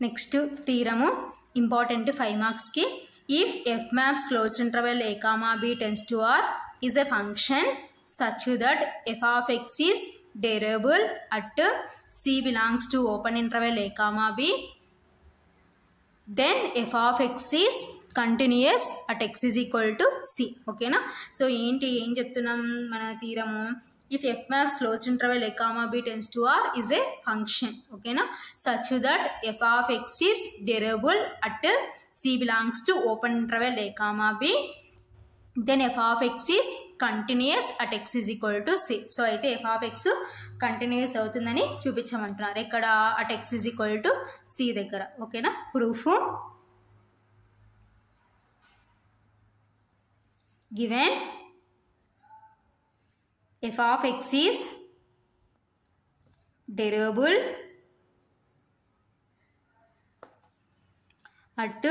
Next థీరము important 5 marks కి. If f maps closed interval a comma b tends to r is a function such that f of x is derivable at c belongs to open interval a comma b, then f of x is continuous at x is equal to c. ఓకేనా. So ఏం చెప్తున్నాం మన థీరము, if f maps closed interval a comma b tends to r is a function, okay na, such that f of x is derivable at c belongs to open interval a comma b, then f of x is continuous at x is equal to c. So అయితే f of x continuous అవుతుందని చూపించమంటున్నారు ఇక్కడ at x is equal to c దగ్గర. ఓకేనా. Proof given f of x is derivable at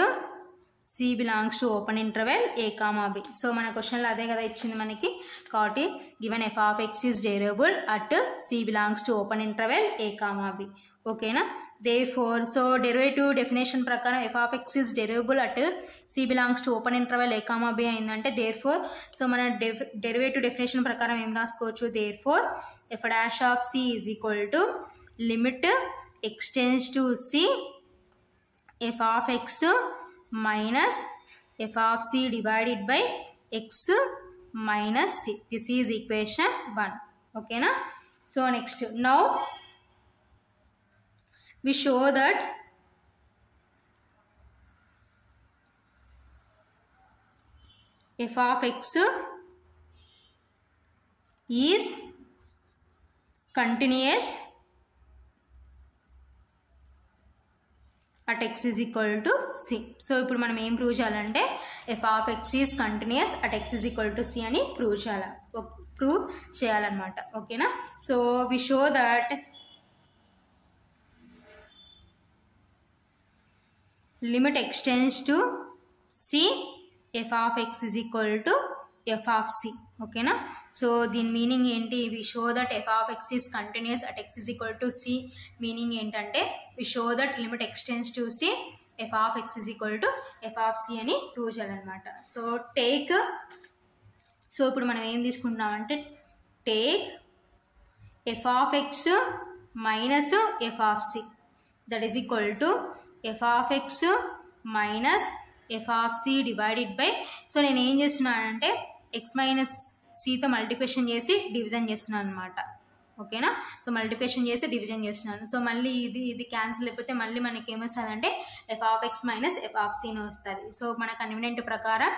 c belongs to open interval a comma b. So మన క్వశ్చన్లో అదే కదా ఇచ్చింది మనకి, కాబట్టి given f of x is derivable at c belongs to open interval a comma b. ఓకేనా. therefore so derivative definition ప్రకారం f of x is derivable at c belongs to open interval a comma b అయిందంటే therefore so మన derivative definition ప్రకారం ఏం రాసుకోవచ్చు, therefore f dash of c is equal to limit x tends to c f of x minus f of c divided by x minus c. This is equation 1. Okay na. So next, now we show that f of x is continuous at x is equal to c. So ఇప్పుడు మనం ఏం prove చేయాలంటే f of x is continuous at x is equal to c అని prove చేయాలన్నమాట. ఓకేనా. So we show that limit x tends to c f of x is equal to f of c. ఓకేనా. సో దీని meaning ఏంటి, we show that f of x is continuous at x is equal to c meaning ఏంటంటే we show that limit x tends to c f of x is equal to f of c అని prove చేయాలన్నమాట. So take, so ఇప్పుడు మనం ఏం తీసుకుంటున్నామంటే take f of x minus f of c that is equal to f of x minus f of c divided by, so నేను ఏం చేస్తున్నానంటే x minus cతో multiplication చేసి division చేస్తున్నాను అనమాట. ఓకేనా. సో మల్టిప్లికేషన్ చేసి డివిజన్ చేస్తున్నాను. సో మళ్ళీ ఇది క్యాన్సిల్ అయిపోతే మళ్ళీ మనకి ఏమొస్తుంది అంటే f of x minus f of c వస్తుంది. సో మన కన్వీనియంట్ ప్రకారం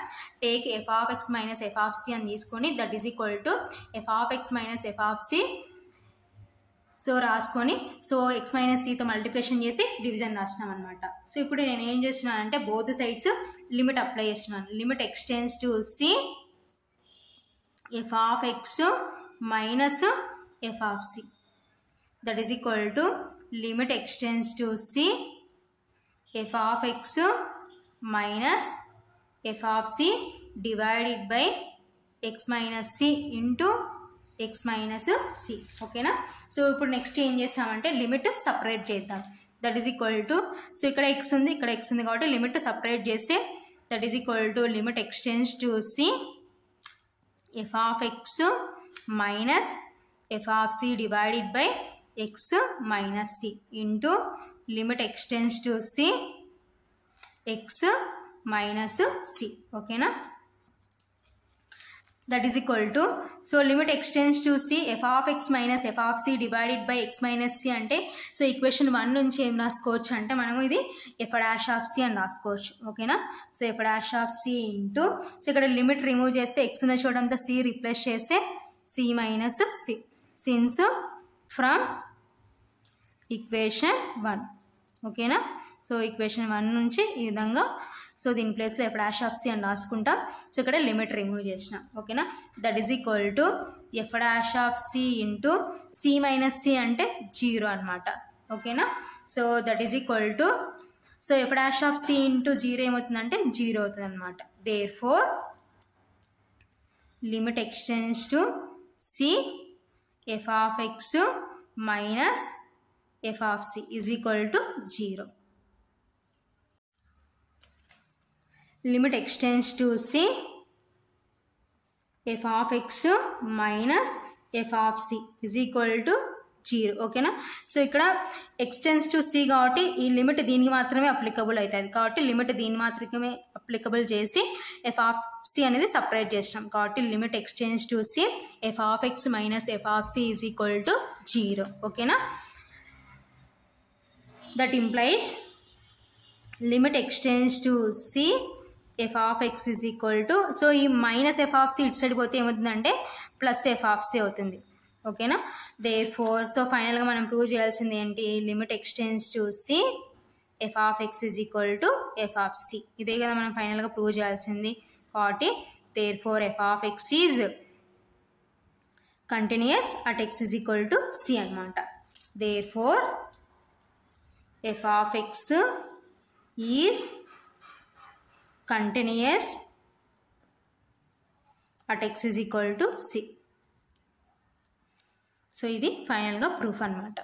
take f of x minus f of c అని తీసుకొని that is equal to f of x minus f of c so రాసుకొని సో x మైనస్ cతో మల్టిప్లికేషన్ చేసి division రాసినాం అనమాట. So ఇప్పుడు నేను ఏం చేస్తున్నాను అంటే బోత్ సైడ్స్ లిమిట్ అప్లై చేస్తున్నాను. Limit x tends to c f of x minus f of c that is equal to limit x tends to c f of x minus f of c divided by x minus c into x minus c. ఓకేనా. So ఇప్పుడు next ఏం చేస్తామంటే limit separate చేద్దాం. That is equal to, so ఇక్కడ x ఉంది ఇక్కడ x ఉంది కాబట్టి లిమిట్ సపరేట్ చేస్తే that is equal to limit x tends to c f of x minus f of c divided by x minus c into limit x tends to c x minus c. ఓకేనా. that is equal to, so limit x tends to c f of x minus f of c divided by x minus c అంటే so equation 1 నుంచి ఏం రాసుకోవచ్చు అంటే మనము ఇది f dash of c అని రాసుకోవచ్చు. ఓకేనా. So f dash of c into, so ఇక్కడ లిమిట్ రిమూవ్ చేస్తే x ఉన్న చోటంతా c రిప్లేస్ చేస్తే c minus c since from equation 1. ఓకేనా. సో ఈక్వేషన్ 1 నుంచి ఈ విధంగా సో దీని ప్లేస్లో f dash of c అని రాసుకుంటాం. సో ఇక్కడ లిమిట్ రిమూవ్ చేసినాం. ఓకేనా. That is equal to f dash of c into c minus c అంటే 0 అనమాట. ఓకేనా. So that is equal to, so f dash of c into 0 ఏమవుతుందంటే 0 అవుతుంది అనమాట. Therefore limit x tends to c f of x minus f of c is equal to 0. Limit x tends to C f of x minus f of c is equal to 0. ఓకేనా. So ఇక్కడ ఎక్స్టెన్స్ to C కాబట్టి ఈ limit దీనికి మాత్రమే applicable అవుతుంది కాబట్టి limit దీన్ని మాత్రమే అప్లికబుల్ చేసి ఎఫ్ ఆఫ్ సి అనేది సపరేట్ చేస్తాం కాబట్టి limit x tends to C F of X minus F of C is equal to 0. ఓకేనా. That implies limit x tends to C F of X is equal to, so ఈ minus F of C ఇటు side పోతే ఏమవుతుందంటే plus F of C అవుతుంది. ఓకేనా. There four so ఫైనల్గా మనం prove చేయాల్సింది ఏంటి, limit x tends to C F of X is equal to f of c. ఇదే కదా మనం ఫైనల్గా ప్రూవ్ చేయాల్సింది కాబట్టి therefore f of X is continuous at x is equal to c అనమాట. Therefore f of X is continuous at x is equal to c. So ఇది ఫైనల్గా proof అనమాట.